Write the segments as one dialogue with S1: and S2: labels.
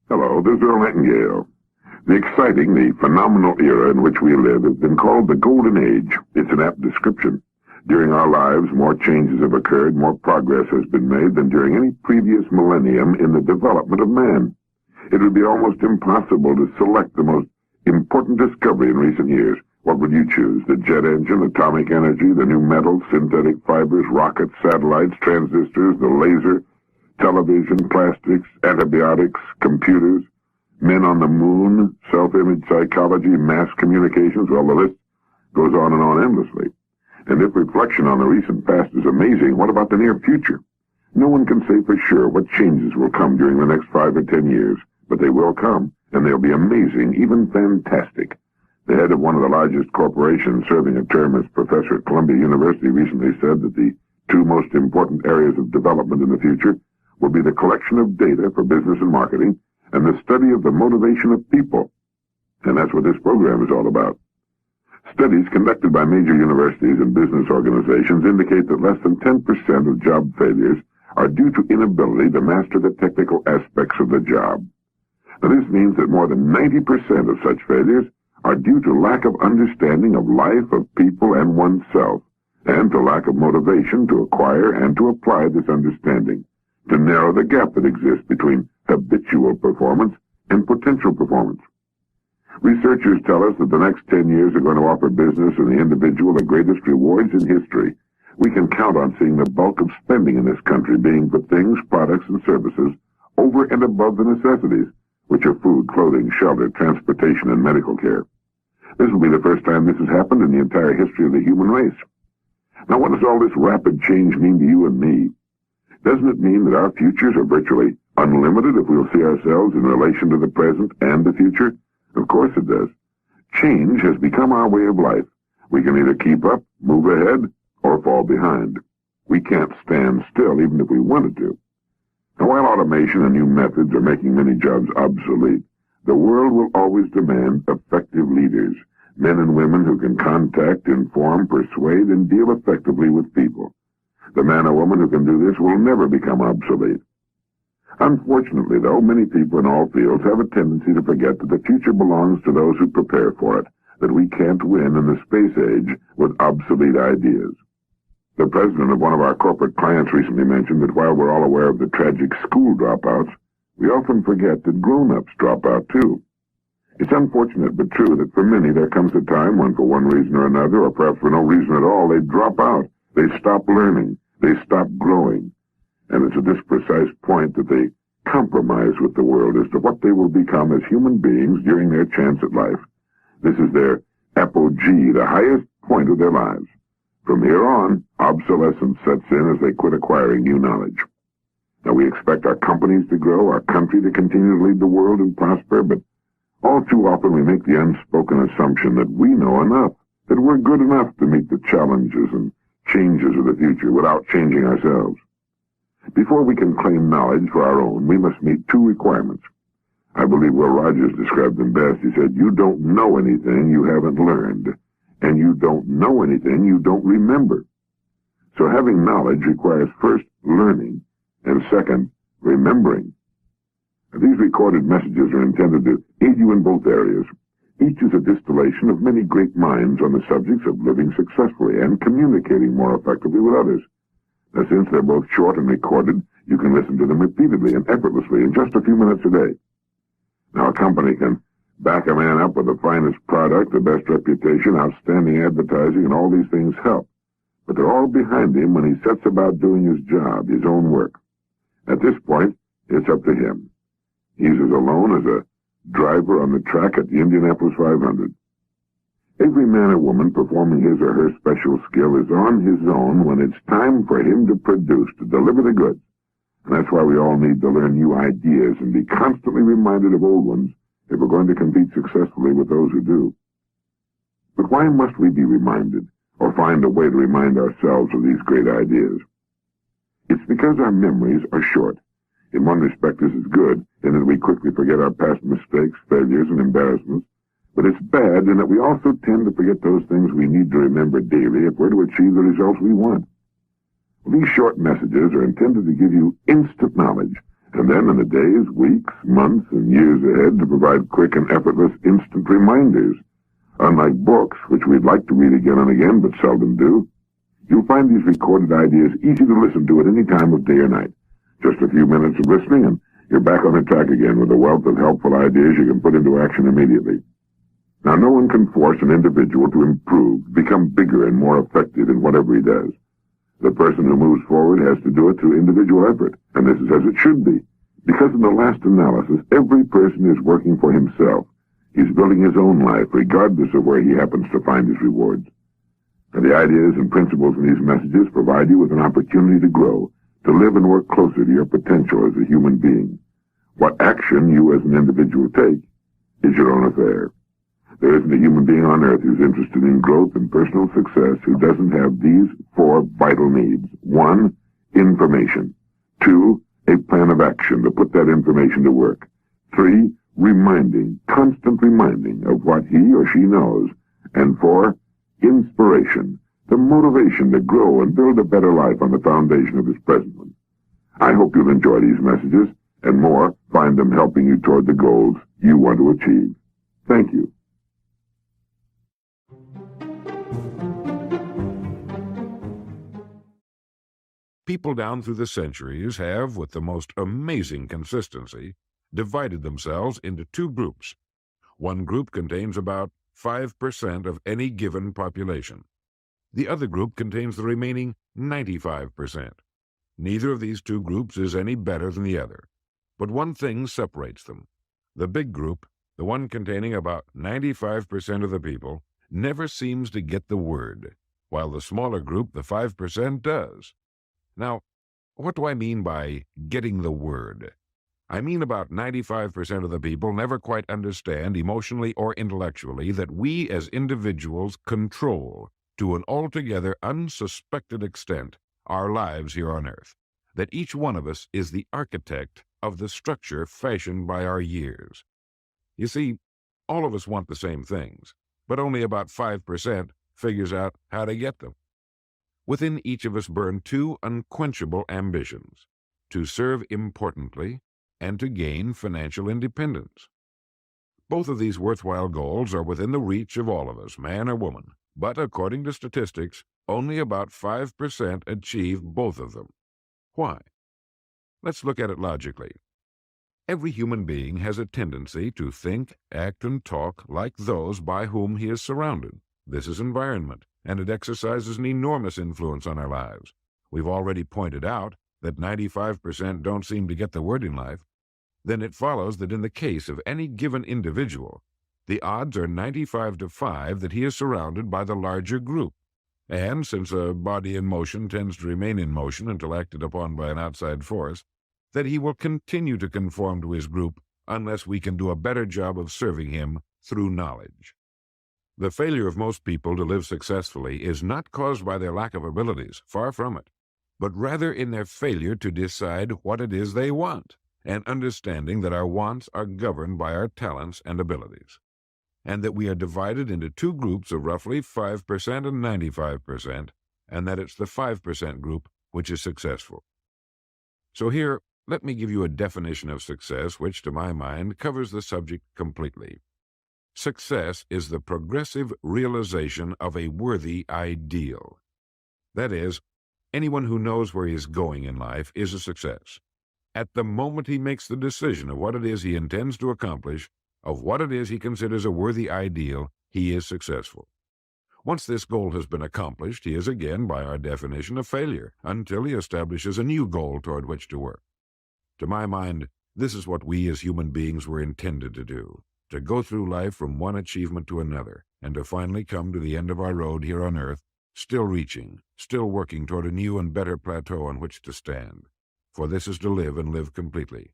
S1: Hello, this is Earl Nightingale. The exciting, the phenomenal era in which we live has been called the Golden Age. It's an apt description. During our lives, more changes have occurred, more progress has been made than during any previous millennium in the development of man. It would be almost impossible to select the most important discovery in recent years. What would you choose? The jet engine, atomic energy, the new metals, synthetic fibers, rockets, satellites, transistors, the laser, television, plastics, antibiotics, computers, men on the moon, self-image psychology, mass communications. Well, the list goes on and on endlessly. And if reflection on the recent past is amazing, what about the near future? No one can say for sure what changes will come during the next 5 or 10 years, but they will come, and they'll be amazing, even fantastic. The head of one of the largest corporations, serving a term as professor at Columbia University, recently said that the two most important areas of development in the future will be the collection of data for business and marketing and the study of the motivation of people. And that's what this program is all about. Studies conducted by major universities and business organizations indicate that less than 10% of job failures are due to inability to master the technical aspects of the job. Now, this means that more than 90% of such failures are due to lack of understanding of life, of people, and oneself, and to lack of motivation to acquire and to apply this understanding, to narrow the gap that exists between habitual performance and potential performance. Researchers tell us that the next 10 years are going to offer business and the individual the greatest rewards in history. We can count on seeing the bulk of spending in this country being for things, products, and services over and above the necessities, which are food, clothing, shelter, transportation, and medical care. This will be the first time this has happened in the entire history of the human race. Now, what does all this rapid change mean to you and me? Doesn't it mean that our futures are virtually unlimited if we'll see ourselves in relation to the present and the future? Of course it does. Change has become our way of life. We can either keep up, move ahead, or fall behind. We can't stand still even if we wanted to. Now, while automation and new methods are making many jobs obsolete, the world will always demand effective leaders, men and women who can contact, inform, persuade, and deal effectively with people. The man or woman who can do this will never become obsolete. Unfortunately, though, many people in all fields have a tendency to forget that the future belongs to those who prepare for it, that we can't win in the space age with obsolete ideas. The president of one of our corporate clients recently mentioned that while we're all aware of the tragic school dropouts, we often forget that grown-ups drop out too. It's unfortunate but true that for many there comes a time when, for one reason or another, or perhaps for no reason at all, they drop out. They stop learning. They stop growing. And it's at this precise point that they compromise with the world as to what they will become as human beings during their chance at life. This is their apogee, the highest point of their lives. From here on, obsolescence sets in as they quit acquiring new knowledge. Now, we expect our companies to grow, our country to continue to lead the world and prosper, but all too often we make the unspoken assumption that we know enough, that we're good enough to meet the challenges and changes of the future without changing ourselves. Before we can claim knowledge for our own, we must meet two requirements. I believe Will Rogers described them best. He said, "You don't know anything you haven't learned, and you don't know anything you don't remember." So having knowledge requires first learning, and second, remembering. These recorded messages are intended to aid you in both areas. Each is a distillation of many great minds on the subjects of living successfully and communicating more effectively with others. Now, since they're both short and recorded, you can listen to them repeatedly and effortlessly in just a few minutes a day. Now, a company can back a man up with the finest product, the best reputation, outstanding advertising, and all these things help. But they're all behind him when he sets about doing his job, his own work. At this point, it's up to him. He's as alone as a driver on the track at the Indianapolis 500. Every man or woman performing his or her special skill is on his own when it's time for him to produce, to deliver the goods. And that's why we all need to learn new ideas and be constantly reminded of old ones if we're going to compete successfully with those who do. But why must we be reminded, or find a way to remind ourselves of these great ideas? It's because our memories are short. In one respect, this is good, in that we quickly forget our past mistakes, failures, and embarrassments. But it's bad in that we also tend to forget those things we need to remember daily if we're to achieve the results we want. These short messages are intended to give you instant knowledge and then in the days, weeks, months, and years ahead to provide quick and effortless instant reminders. Unlike books, which we'd like to read again and again but seldom do, you'll find these recorded ideas easy to listen to at any time of day or night. Just a few minutes of listening and you're back on the track again with a wealth of helpful ideas you can put into action immediately. Now, no one can force an individual to improve, become bigger and more effective in whatever he does. The person who moves forward has to do it through individual effort, and this is as it should be. Because in the last analysis, every person is working for himself. He's building his own life, regardless of where he happens to find his rewards. And the ideas and principles in these messages provide you with an opportunity to grow, to live and work closer to your potential as a human being. What action you as an individual take is your own affair. There isn't a human being on earth who's interested in growth and personal success who doesn't have these 4 vital needs. 1, information. 2, a plan of action to put that information to work. 3, reminding, constant reminding of what he or she knows. And 4, inspiration, the motivation to grow and build a better life on the foundation of his present one. I hope you'll enjoy these messages, and more, find them helping you toward the goals you want to achieve. Thank you.
S2: People down through the centuries have, with the most amazing consistency, divided themselves into 2 groups. One group contains about 5% of any given population. The other group contains the remaining 95%. Neither of these 2 groups is any better than the other. But one thing separates them. The big group, the one containing about 95% of the people, never seems to get the word, while the smaller group, the 5%, does. Now, what do I mean by getting the word? I mean about 95% of the people never quite understand, emotionally or intellectually, that we as individuals control, to an altogether unsuspected extent, our lives here on Earth. That each one of us is the architect of the structure fashioned by our years. You see, all of us want the same things, but only about 5% figures out how to get them. Within each of us burn 2 unquenchable ambitions: to serve importantly and to gain financial independence. Both of these worthwhile goals are within the reach of all of us, man or woman, but according to statistics, only about 5% achieve both of them. Why? Let's look at it logically. Every human being has a tendency to think, act, and talk like those by whom he is surrounded. This is environment, and it exercises an enormous influence on our lives. We've already pointed out that 95% don't seem to get the word in life. Then it follows that in the case of any given individual, the odds are 95 to 5 that he is surrounded by the larger group. And since a body in motion tends to remain in motion until acted upon by an outside force, that he will continue to conform to his group unless we can do a better job of serving him through knowledge. The failure of most people to live successfully is not caused by their lack of abilities, far from it, but rather in their failure to decide what it is they want, and understanding that our wants are governed by our talents and abilities, and that we are divided into 2 groups of roughly 5% and 95%, and that it's the 5% group which is successful. So here, let me give you a definition of success which, to my mind, covers the subject completely. Success is the progressive realization of a worthy ideal. That is, anyone who knows where he is going in life is a success. At the moment he makes the decision of what it is he intends to accomplish, of what it is he considers a worthy ideal, he is successful. Once this goal has been accomplished, he is again, by our definition, a failure, until he establishes a new goal toward which to work. To my mind, this is what we as human beings were intended to do, to go through life from one achievement to another, and to finally come to the end of our road here on Earth, still reaching, still working toward a new and better plateau on which to stand. For this is to live and live completely,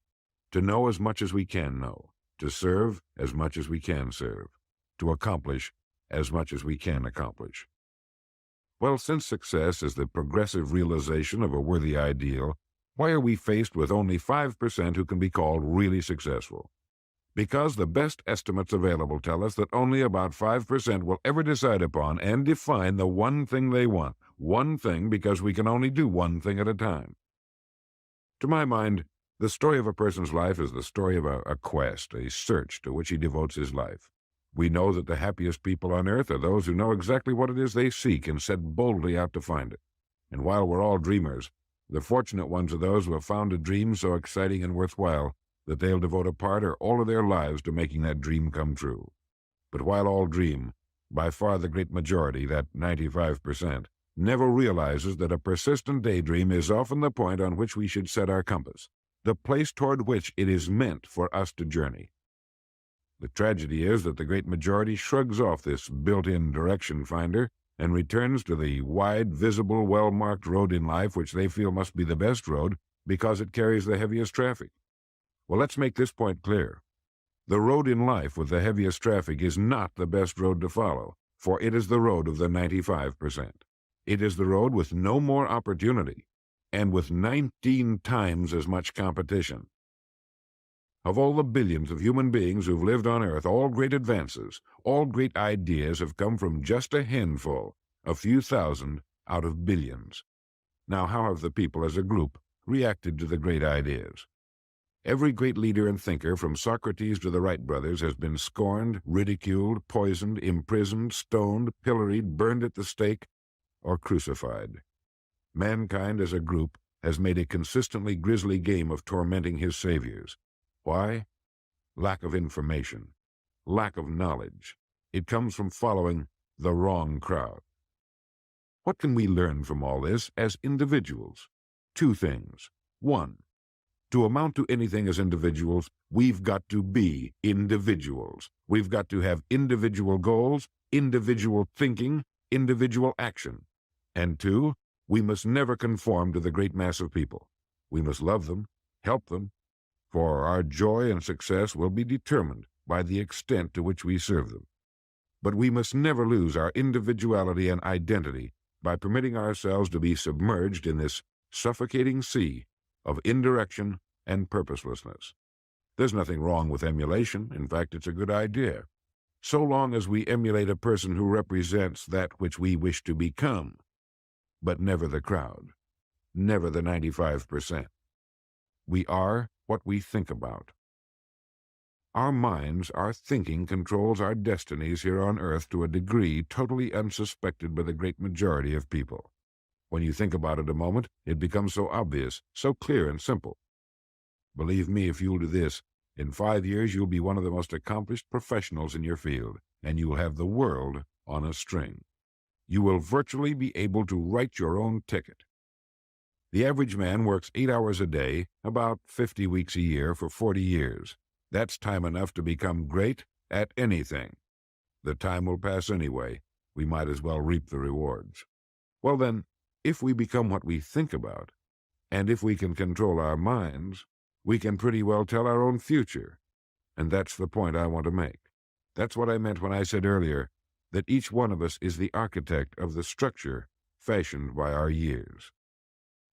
S2: to know as much as we can know, to serve as much as we can serve, to accomplish as much as we can accomplish. Well, since success is the progressive realization of a worthy ideal, why are we faced with only 5% who can be called really successful? Because the best estimates available tell us that only about 5% will ever decide upon and define the one thing they want, one thing because we can only do one thing at a time. To my mind, The story of a person's life is the story of a quest, a search to which he devotes his life. We know that the happiest people on earth are those who know exactly what it is they seek and set boldly out to find it. And while we're all dreamers, the fortunate ones are those who have found a dream so exciting and worthwhile that they'll devote a part or all of their lives to making that dream come true. But while all dream, by far the great majority, that 95%, never realizes that a persistent daydream is often the point on which we should set our compass, the place toward which it is meant for us to journey. The tragedy is that the great majority shrugs off this built-in direction finder and returns to the wide, visible, well-marked road in life which they feel must be the best road because it carries the heaviest traffic. Well, let's make this point clear. The road in life with the heaviest traffic is not the best road to follow, for it is the road of the 95%. It is the road with no more opportunity and with 19 times as much competition. Of all the billions of human beings who've lived on Earth, all great advances, all great ideas have come from just a handful, a few thousand out of billions. Now, how have the people as a group reacted to the great ideas? Every great leader and thinker, from Socrates to the Wright brothers, has been scorned, ridiculed, poisoned, imprisoned, stoned, pilloried, burned at the stake, or crucified. Mankind as a group has made a consistently grisly game of tormenting his saviors. Why? Lack of information, lack of knowledge. It comes from following the wrong crowd. What can we learn from all this as individuals? Two things. One, to amount to anything as individuals, we've got to be individuals. We've got to have individual goals, individual thinking, individual action. And two, we must never conform to the great mass of people. We must love them, help them, for our joy and success will be determined by the extent to which we serve them. But we must never lose our individuality and identity by permitting ourselves to be submerged in this suffocating sea of indirection and purposelessness. There's nothing wrong with emulation. In fact, it's a good idea, so long as we emulate a person who represents that which we wish to become, but never the crowd, never the 95%. We are what we think about. Our minds, our thinking, controls our destinies here on Earth to a degree totally unsuspected by the great majority of people. When you think about it a moment, it becomes so obvious, so clear and simple. Believe me, if you'll do this, in 5 years you'll be one of the most accomplished professionals in your field, and you'll have the world on a string. You will virtually be able to write your own ticket. The average man works 8 hours a day, about 50 weeks a year, for 40 years. That's time enough to become great at anything. The time will pass anyway. We might as well reap the rewards. Well then, if we become what we think about, and if we can control our minds, we can pretty well tell our own future. And that's the point I want to make. That's what I meant when I said earlier that each one of us is the architect of the structure fashioned by our years.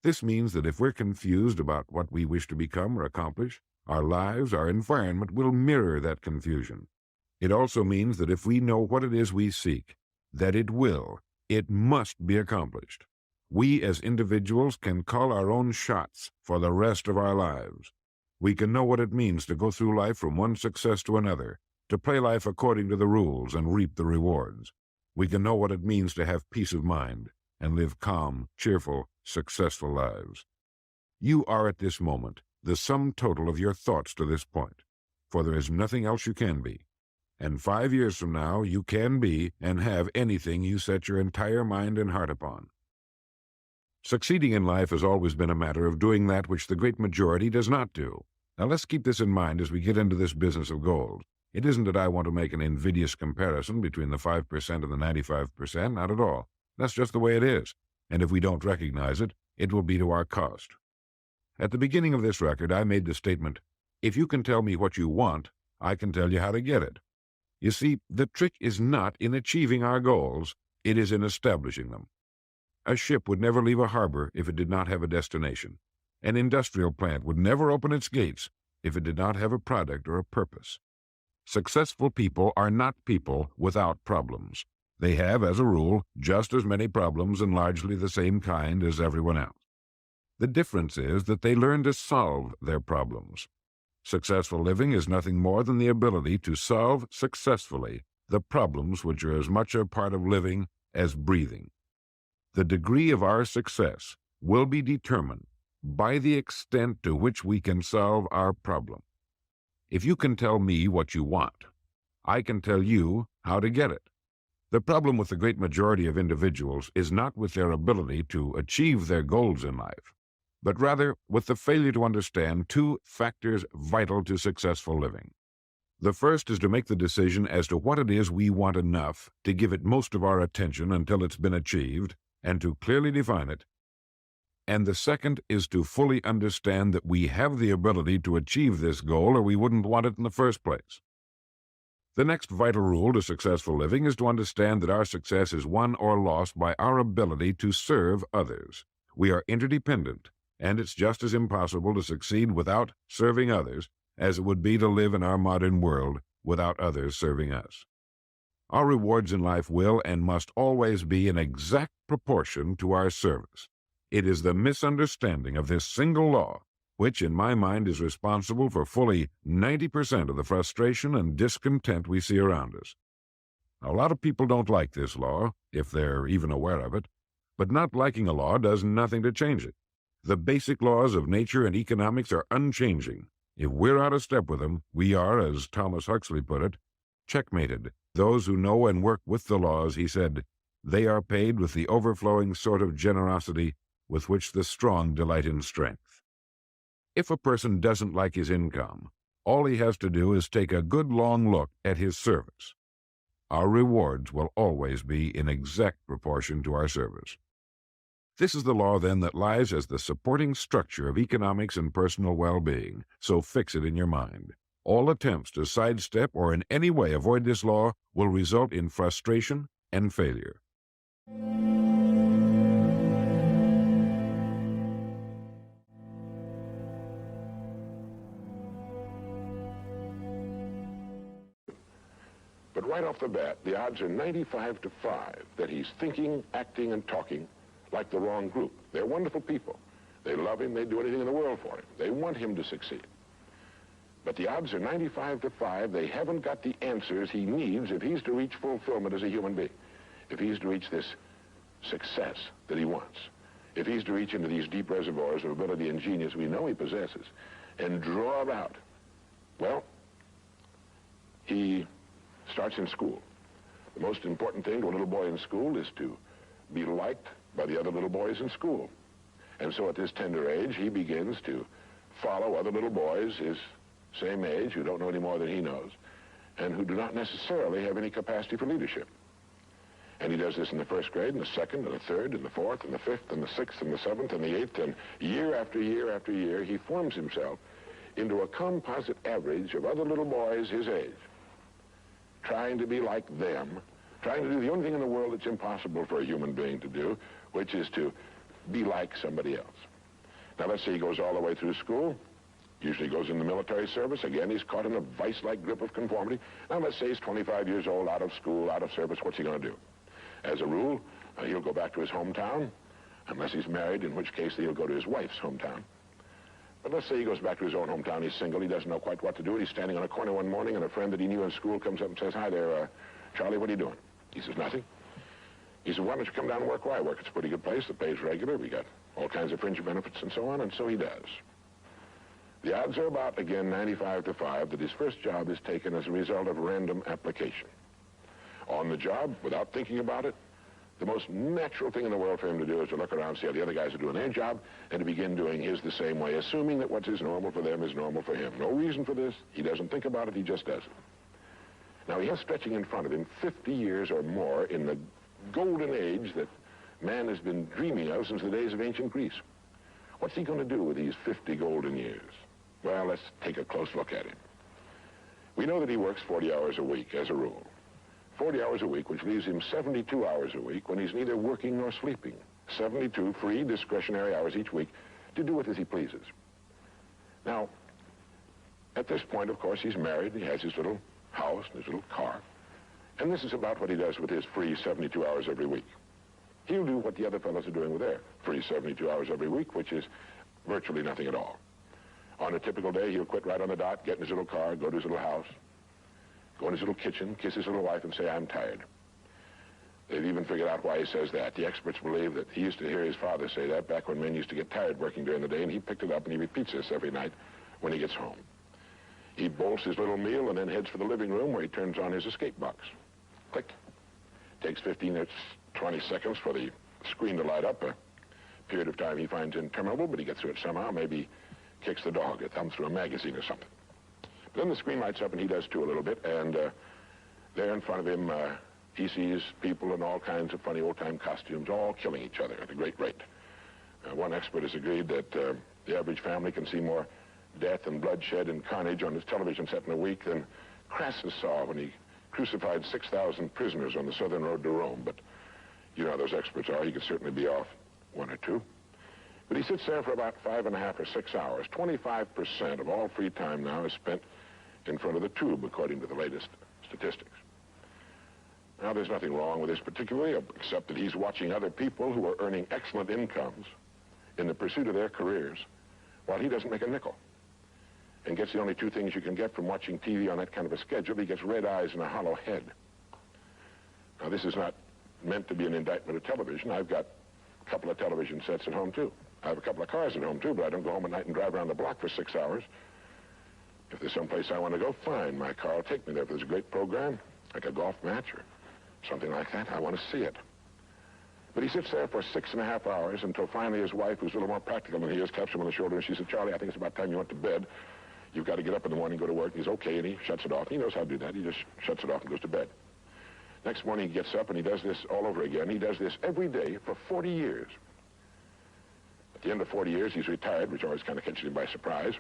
S2: This means that if we're confused about what we wish to become or accomplish, our lives, our environment will mirror that confusion. It also means that if we know what it is we seek, that it must be accomplished. We as individuals can call our own shots for the rest of our lives. We can know what it means to go through life from one success to another, to play life according to the rules and reap the rewards. We can know what it means to have peace of mind and live calm, cheerful, successful lives. You are at this moment the sum total of your thoughts to this point, for there is nothing else you can be. And 5 years from now, you can be and have anything you set your entire mind and heart upon. Succeeding in life has always been a matter of doing that which the great majority does not do. Now let's keep this in mind as we get into this business of gold. It isn't that I want to make an invidious comparison between the 5% and the 95%, not at all. That's just the way it is, and if we don't recognize it, it will be to our cost. At the beginning of this record, I made the statement, if you can tell me what you want, I can tell you how to get it. You see, the trick is not in achieving our goals, it is in establishing them. A ship would never leave a harbor if it did not have a destination. An industrial plant would never open its gates if it did not have a product or a purpose. Successful people are not people without problems. They have, as a rule, just as many problems and largely the same kind as everyone else. The difference is that they learn to solve their problems. Successful living is nothing more than the ability to solve successfully the problems which are as much a part of living as breathing. The degree of our success will be determined by the extent to which we can solve our problem. If you can tell me what you want, I can tell you how to get it. The problem with the great majority of individuals is not with their ability to achieve their goals in life, but rather with the failure to understand two factors vital to successful living. The first is to make the decision as to what it is we want enough to give it most of our attention until it's been achieved, and to clearly define it. And the second is to fully understand that we have the ability to achieve this goal, or we wouldn't want it in the first place. The next vital rule to successful living is to understand that our success is won or lost by our ability to serve others. We are interdependent, and it's just as impossible to succeed without serving others as it would be to live in our modern world without others serving us. Our rewards in life will and must always be in exact proportion to our service. It is the misunderstanding of this single law which, in my mind, is responsible for fully 90% of the frustration and discontent we see around us. A lot of people don't like this law, if they're even aware of it, but not liking a law does nothing to change it. The basic laws of nature and economics are unchanging. If we're out of step with them, we are, as Thomas Huxley put it, checkmated. Those who know and work with the laws, he said, they are paid with the overflowing sort of generosity with which the strong delight in strength. If a person doesn't like his income, all he has to do is take a good long look at his service. Our rewards will always be in exact proportion to our service. This is the law, then, that lies as the supporting structure of economics and personal well-being, so fix it in your mind. All attempts to sidestep or in any way avoid this law will result in frustration and failure.
S1: But right off the bat, the odds are 95 to 5 that he's thinking, acting, and talking like the wrong group. They're wonderful people. They love him. They'd do anything in the world for him. They want him to succeed. But the odds are 95 to 5 they haven't got the answers he needs if he's to reach fulfillment as a human being, if he's to reach this success that he wants, if he's to reach into these deep reservoirs of ability and genius we know he possesses and draw it out. Well, he starts in school. The most important thing to a little boy in school is to be liked by the other little boys in school. And so at this tender age, he begins to follow other little boys his same age who don't know any more than he knows and who do not necessarily have any capacity for leadership. And he does this in the first grade, and the second, and the third, and the fourth, and the fifth, and the sixth, and the seventh, and the eighth, and year after year after year, he forms himself into a composite average of other little boys his age, trying to be like them, trying to do the only thing in the world that's impossible for a human being to do, which is to be like somebody else. Now, let's say he goes all the way through school, usually goes in the military service. Again, he's caught in a vice-like grip of conformity. Now, let's say he's 25 years old, out of school, out of service. What's he going to do? As a rule, he'll go back to his hometown, unless he's married, in which case he'll go to his wife's hometown. But let's say he goes back to his own hometown. He's single. He doesn't know quite what to do. He's standing on a corner one morning, and a friend that he knew in school comes up and says, "Hi there, Charlie, what are you doing?" He says, "Nothing." He said, "Why don't you come down and work where I work? It's a pretty good place. The pay's regular. We got all kinds of fringe benefits and so on." And so he does. The odds are about, again, 95 to 5 that his first job is taken as a result of random application. On the job, without thinking about it, the most natural thing in the world for him to do is to look around, see how the other guys are doing their job, and to begin doing his the same way, assuming that what is normal for them is normal for him. No reason for this. He doesn't think about it. He just does it. Now, he has stretching in front of him 50 years or more in the golden age that man has been dreaming of since the days of ancient Greece. What's he going to do with these 50 golden years? Well, let's take a close look at him. We know that he works 40 hours a week, as a rule. 40 hours a week, which leaves him 72 hours a week when he's neither working nor sleeping. 72 free, discretionary hours each week to do with as he pleases. Now, at this point, of course, he's married. He has his little house and his little car. And this is about what he does with his free 72 hours every week. He'll do what the other fellows are doing with their free 72 hours every week, which is virtually nothing at all. On a typical day, he'll quit right on the dot, get in his little car, go to his little house, go in his little kitchen, kiss his little wife, and say, "I'm tired." They've even figured out why he says that. The experts believe that he used to hear his father say that back when men used to get tired working during the day, and he picked it up and he repeats this every night when he gets home. He bolts his little meal and then heads for the living room where he turns on his escape box. Click. Takes 15 or 20 seconds for the screen to light up, a period of time he finds interminable, but he gets through it somehow. Maybe kicks the dog or thumbs through a magazine or something. But then the screen lights up and he does too a little bit, and there in front of him he sees people in all kinds of funny old-time costumes all killing each other at a great rate. One expert has agreed that the average family can see more death and bloodshed and carnage on his television set in a week than Crassus saw when he crucified 6,000 prisoners on the southern road to Rome. But you know how those experts are. He could certainly be off one or two. But he sits there for about 5.5 or 6 hours. 25% of all free time now is spent in front of the tube, according to the latest statistics. Now, there's nothing wrong with this particularly, except that he's watching other people who are earning excellent incomes in the pursuit of their careers, while he doesn't make a nickel, and gets the only two things you can get from watching TV on that kind of a schedule. He gets red eyes and a hollow head. Now, this is not meant to be an indictment of television. I've got a couple of television sets at home, too. I have a couple of cars at home, too, but I don't go home at night and drive around the block for 6 hours. If there's someplace I want to go, fine. My car will take me there. If there's a great program, like a golf match or something like that, I want to see it. But he sits there for 6.5 hours until finally his wife, who's a little more practical than he is, taps him on the shoulder and she said, "Charlie, I think it's about time you went to bed. You've got to get up in the morning, go to work." And he's okay, and he shuts it off. He knows how to do that. He just shuts it off and goes to bed. Next morning he gets up and he does this all over again. He does this every day for 40 years. At the end of 40 years, he's retired, which always kind of catches him by surprise.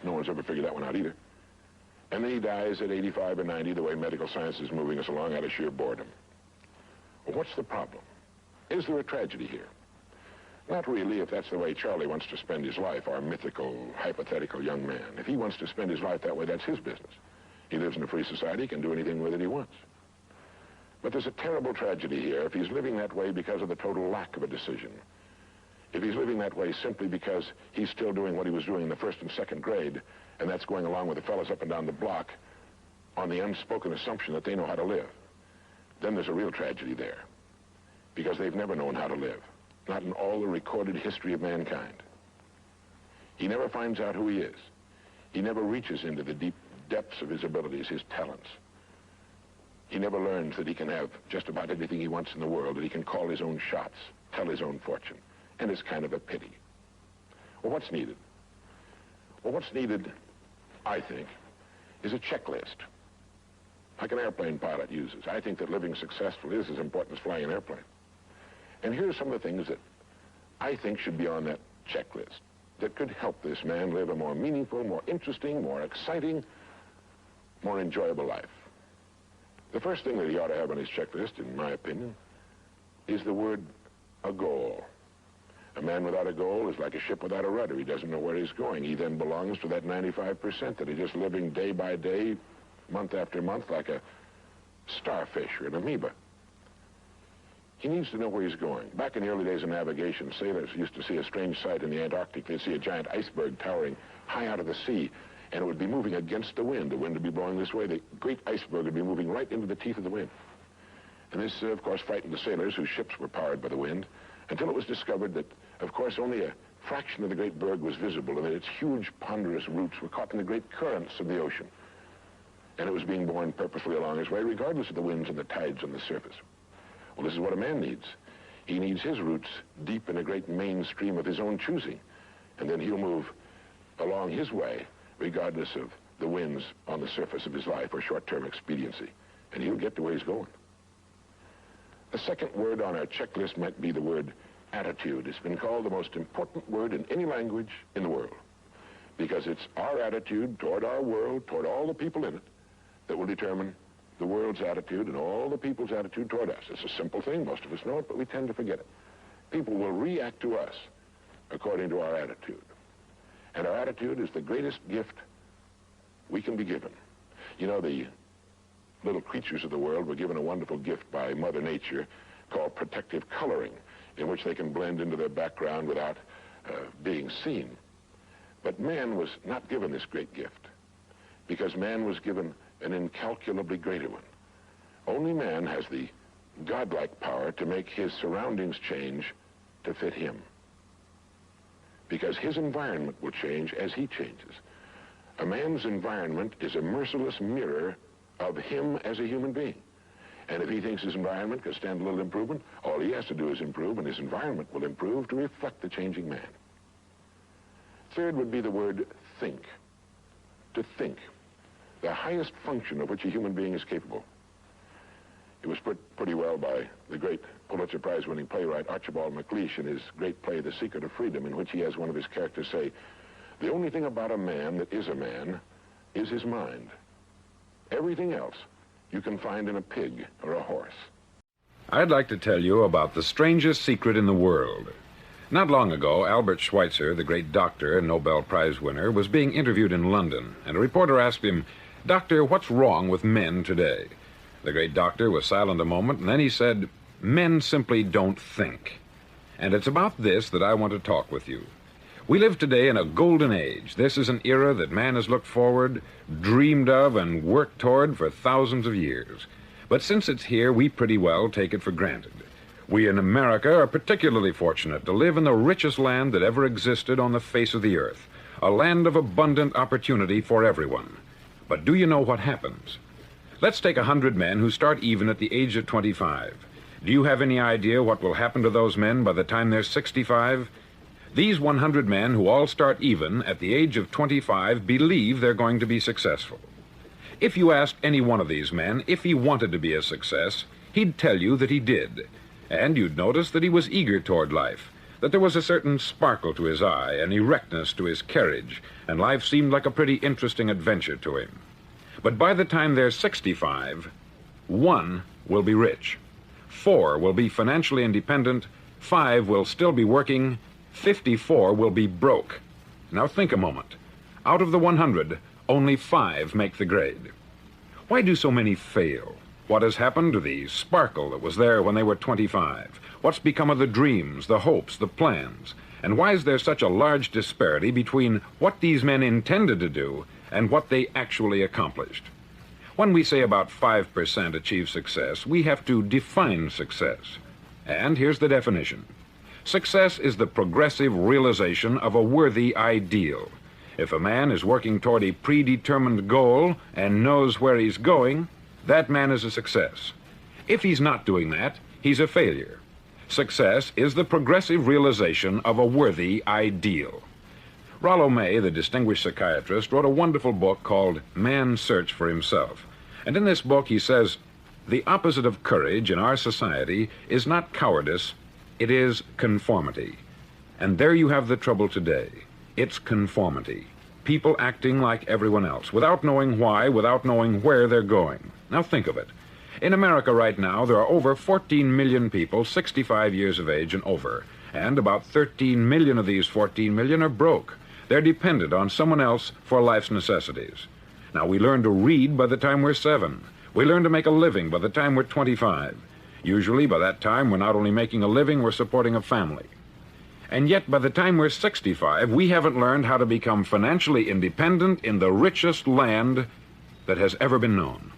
S1: No one's ever figured that one out either. And then he dies at 85 or 90, the way medical science is moving us along, out of sheer boredom. Well, what's the problem? Is there a tragedy here? Not really, if that's the way Charlie wants to spend his life, our mythical, hypothetical young man. If he wants to spend his life that way, that's his business. He lives in a free society, he can do anything with it he wants. But there's a terrible tragedy here if he's living that way because of the total lack of a decision. If he's living that way simply because he's still doing what he was doing in the first and second grade, and that's going along with the fellows up and down the block on the unspoken assumption that they know how to live, then there's a real tragedy there, because they've never known how to live, not in all the recorded history of mankind. He never finds out who he is. He never reaches into the deep depths of his abilities, his talents. He never learns that he can have just about anything he wants in the world, that he can call his own shots, tell his own fortune. And it's kind of a pity. Well, what's needed? Well, what's needed, I think, is a checklist, like an airplane pilot uses. I think that living successfully is as important as flying an airplane. And here are some of the things that I think should be on that checklist that could help this man live a more meaningful, more interesting, more exciting, more enjoyable life. The first thing that he ought to have on his checklist, in my opinion, is the word a goal. A man without a goal is like a ship without a rudder. He doesn't know where he's going. He then belongs to that 95% that is just living day by day, month after month, like a starfish or an amoeba. He needs to know where he's going. Back in the early days of navigation, sailors used to see a strange sight in the Antarctic. They'd see a giant iceberg towering high out of the sea, and it would be moving against the wind. The wind would be blowing this way. The great iceberg would be moving right into the teeth of the wind. And this, of course, frightened the sailors whose ships were powered by the wind, until it was discovered that, of course, only a fraction of the great berg was visible, and that its huge, ponderous roots were caught in the great currents of the ocean. And it was being borne purposely along its way, regardless of the winds and the tides on the surface. Well, this is what a man needs. He needs his roots deep in a great mainstream of his own choosing, and then he'll move along his way, regardless of the winds on the surface of his life or short-term expediency, and he'll get to where he's going. The second word on our checklist might be the word attitude. It's been called the most important word in any language in the world, because it's our attitude toward our world, toward all the people in it, that will determine the world's attitude and all the people's attitude toward us. It's a simple thing. Most of us know it, but we tend to forget it. People will react to us according to our attitude. And our attitude is the greatest gift we can be given. You know, the little creatures of the world were given a wonderful gift by Mother Nature. called protective coloring, in which they can blend into their background without being seen. But man was not given this great gift, because man was given an incalculably greater one. Only man has the godlike power to make his surroundings change to fit him, because his environment will change as he changes. A man's environment is a merciless mirror of him as a human being. And if he thinks his environment can stand a little improvement, all he has to do is improve, and his environment will improve to reflect the changing man. Third would be the word think. To think. The highest function of which a human being is capable. It was put pretty well by the great Pulitzer Prize-winning playwright Archibald MacLeish in his great play, The Secret of Freedom, in which he has one of his characters say, "The only thing about a man that is a man is his mind. Everything else you can find in a pig or a horse."
S2: I'd like to tell you about the strangest secret in the world. Not long ago, Albert Schweitzer, the great doctor and Nobel Prize winner, was being interviewed in London, and a reporter asked him, "Doctor, what's wrong with men today?" The great doctor was silent a moment, and then he said, "Men simply don't think." And it's about this that I want to talk with you. We live today in a golden age. This is an era that man has looked forward, dreamed of, and worked toward for thousands of years. But since it's here, we pretty well take it for granted. We in America are particularly fortunate to live in the richest land that ever existed on the face of the earth, a land of abundant opportunity for everyone. But do you know what happens? Let's take 100 men who start even at the age of 25. Do you have any idea what will happen to those men by the time they're 65? These 100 men who all start even at the age of 25 believe they're going to be successful. If you asked any one of these men if he wanted to be a success, he'd tell you that he did. And you'd notice that he was eager toward life, that there was a certain sparkle to his eye, an erectness to his carriage, and life seemed like a pretty interesting adventure to him. But by the time they're 65, 1 will be rich, 4 will be financially independent, 5 will still be working, 54 will be broke. Now think a moment. Out of the 100, only 5 make the grade. Why do so many fail? What has happened to the sparkle that was there when they were 25? What's become of the dreams, the hopes, the plans? And why is there such a large disparity between what these men intended to do and what they actually accomplished? When we say about 5% achieve success, we have to define success. And here's the definition. Success is the progressive realization of a worthy ideal. If a man is working toward a predetermined goal and knows where he's going, that man is a success. If he's not doing that, he's a failure. Success is the progressive realization of a worthy ideal. Rollo May, the distinguished psychiatrist, wrote a wonderful book called Man's Search for Himself. And in this book he says, the opposite of courage in our society is not cowardice, it is conformity. And there you have the trouble today. It's conformity. People acting like everyone else, without knowing why, without knowing where they're going. Now think of it. In America right now, there are over 14 million people 65 years of age and over, and about 13 million of these 14 million are broke. They're dependent on someone else for life's necessities. Now, we learn to read by the time we're 7. We learn to make a living by the time we're 25. Usually, by that time, we're not only making a living, we're supporting a family. And yet, by the time we're 65, we haven't learned how to become financially independent in the richest land that has ever been known.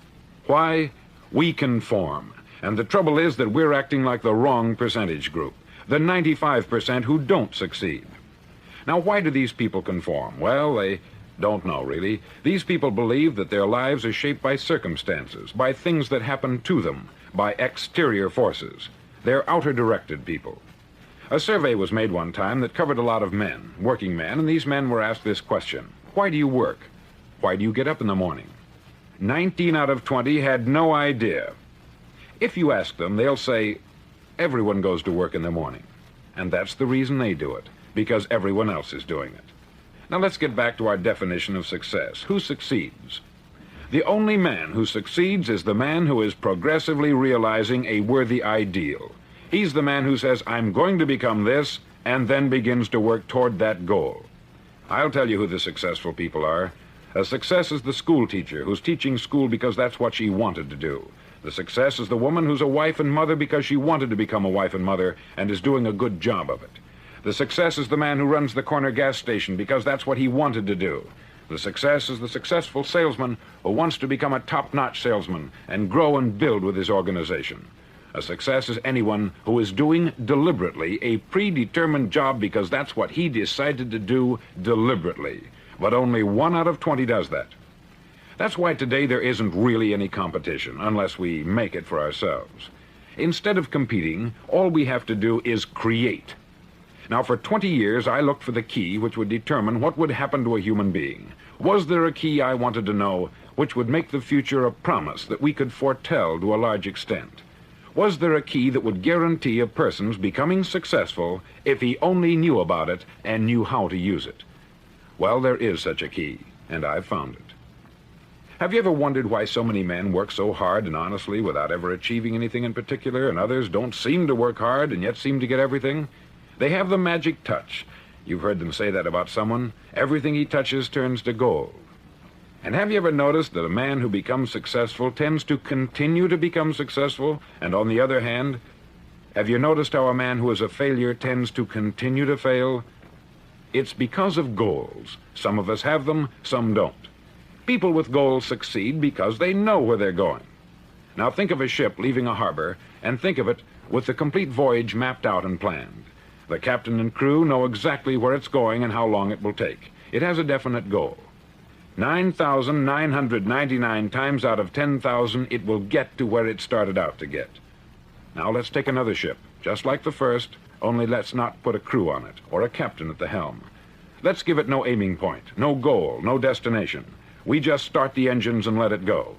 S2: Why? We conform. And the trouble is that we're acting like the wrong percentage group, the 95% who don't succeed. Now, why do these people conform? Well, they don't know, really. These people believe that their lives are shaped by circumstances, by things that happen to them, by exterior forces. They're outer-directed people. A survey was made one time that covered a lot of men, working men, and these men were asked this question. Why do you work? Why do you get up in the morning? 19 out of 20 had no idea. If you ask them, they'll say, everyone goes to work in the morning. And that's the reason they do it, because everyone else is doing it. Now let's get back to our definition of success. Who succeeds? The only man who succeeds is the man who is progressively realizing a worthy ideal. He's the man who says, I'm going to become this, and then begins to work toward that goal. I'll tell you who the successful people are. A success is the school teacher who's teaching school because that's what she wanted to do. The success is the woman who's a wife and mother because she wanted to become a wife and mother and is doing a good job of it. The success is the man who runs the corner gas station because that's what he wanted to do. The success is the successful salesman who wants to become a top-notch salesman and grow and build with his organization. A success is anyone who is doing deliberately a predetermined job because that's what he decided to do deliberately. But only 1 out of 20 does that. That's why today there isn't really any competition unless we make it for ourselves. Instead of competing, all we have to do is create. Now, for 20 years, I looked for the key which would determine what would happen to a human being. Was there a key I wanted to know which would make the future a promise that we could foretell to a large extent? Was there a key that would guarantee a person's becoming successful if he only knew about it and knew how to use it? Well, there is such a key, and I've found it. Have you ever wondered why so many men work so hard and honestly without ever achieving anything in particular, and others don't seem to work hard and yet seem to get everything? They have the magic touch. You've heard them say that about someone. Everything he touches turns to gold. And have you ever noticed that a man who becomes successful tends to continue to become successful? And on the other hand, have you noticed how a man who is a failure tends to continue to fail? It's because of goals. Some of us have them, some don't. People with goals succeed because they know where they're going. Now think of a ship leaving a harbor, and think of it with the complete voyage mapped out and planned. The captain and crew know exactly where it's going and how long it will take. It has a definite goal. 9,999 times out of 10,000, it will get to where it started out to get. Now let's take another ship, just like the first, only let's not put a crew on it, or a captain at the helm. Let's give it no aiming point, no goal, no destination. We just start the engines and let it go.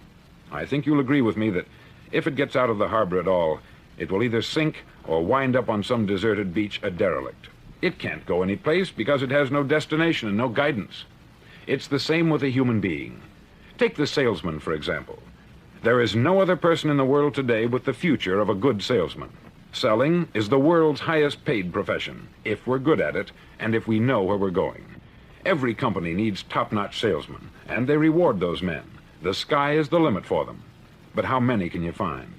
S2: I think you'll agree with me that if it gets out of the harbor at all, it will either sink or wind up on some deserted beach a derelict. It can't go any place because it has no destination and no guidance. It's the same with a human being. Take the salesman, for example. There is no other person in the world today with the future of a good salesman. Selling is the world's highest paid profession, if we're good at it and if we know where we're going. Every company needs top-notch salesmen, and they reward those men. The sky is the limit for them. But how many can you find?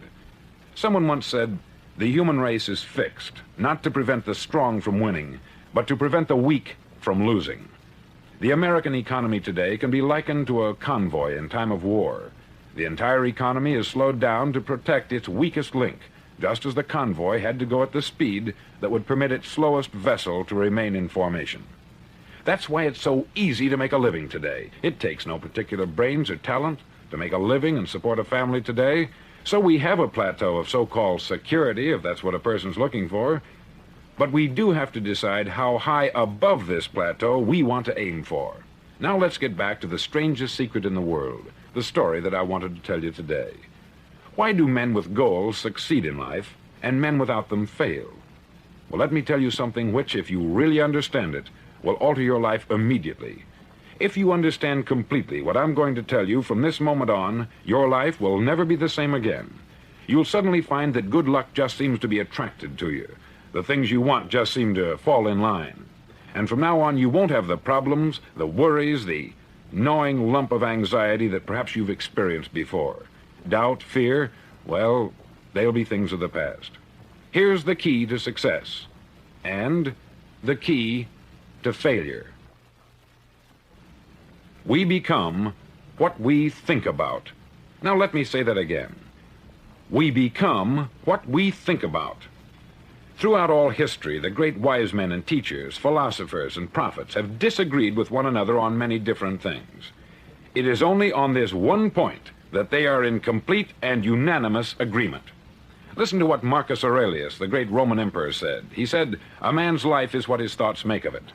S2: Someone once said, the human race is fixed, not to prevent the strong from winning, but to prevent the weak from losing. The American economy today can be likened to a convoy in time of war. The entire economy is slowed down to protect its weakest link, just as the convoy had to go at the speed that would permit its slowest vessel to remain in formation. That's why it's so easy to make a living today. It takes no particular brains or talent to make a living and support a family today. So we have a plateau of so-called security, if that's what a person's looking for. But we do have to decide how high above this plateau we want to aim for. Now let's get back to the strangest secret in the world, the story that I wanted to tell you today. Why do men with goals succeed in life and men without them fail? Well, let me tell you something which, if you really understand it, will alter your life immediately. If you understand completely what I'm going to tell you from this moment on, your life will never be the same again. You'll suddenly find that good luck just seems to be attracted to you. The things you want just seem to fall in line. And from now on, you won't have the problems, the worries, the gnawing lump of anxiety that perhaps you've experienced before. Doubt, fear, well, they'll be things of the past. Here's the key to success, and the key to failure. We become what we think about. Now let me say that again. We become what we think about. Throughout all history, the great wise men and teachers, philosophers and prophets have disagreed with one another on many different things. It is only on this one point that they are in complete and unanimous agreement. Listen to what Marcus Aurelius, the great Roman emperor, said. He said, "A man's life is what his thoughts make of it."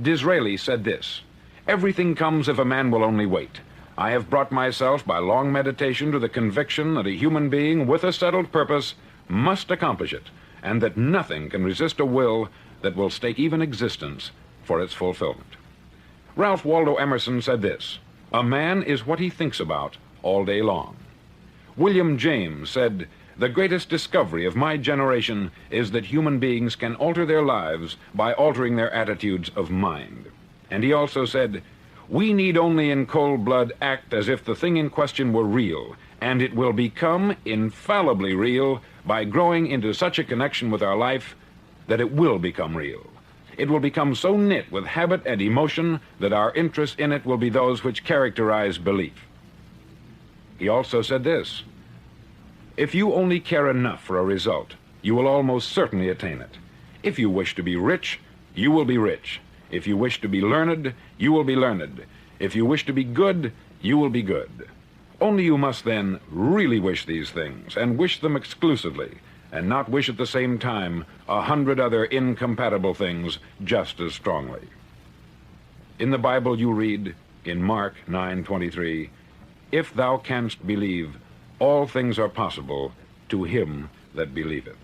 S2: Disraeli said this, "Everything comes if a man will only wait. I have brought myself by long meditation to the conviction that a human being with a settled purpose must accomplish it, and that nothing can resist a will that will stake even existence for its fulfillment." Ralph Waldo Emerson said this, "A man is what he thinks about all day long." William James said, "The greatest discovery of my generation is that human beings can alter their lives by altering their attitudes of mind." And he also said, "We need only in cold blood act as if the thing in question were real, and it will become infallibly real by growing into such a connection with our life that it will become real. It will become so knit with habit and emotion that our interest in it will be those which characterize belief. He also said this: if you only care enough for a result, you will almost certainly attain it. If you wish to be rich, you will be rich. If you wish to be learned, you will be learned. If you wish to be good, you will be good. Only you must then really wish these things, and wish them exclusively, and not wish at the same time 100 other incompatible things just as strongly. In the Bible you read, in Mark 9:23, "If thou canst believe, all things are possible to him that believeth."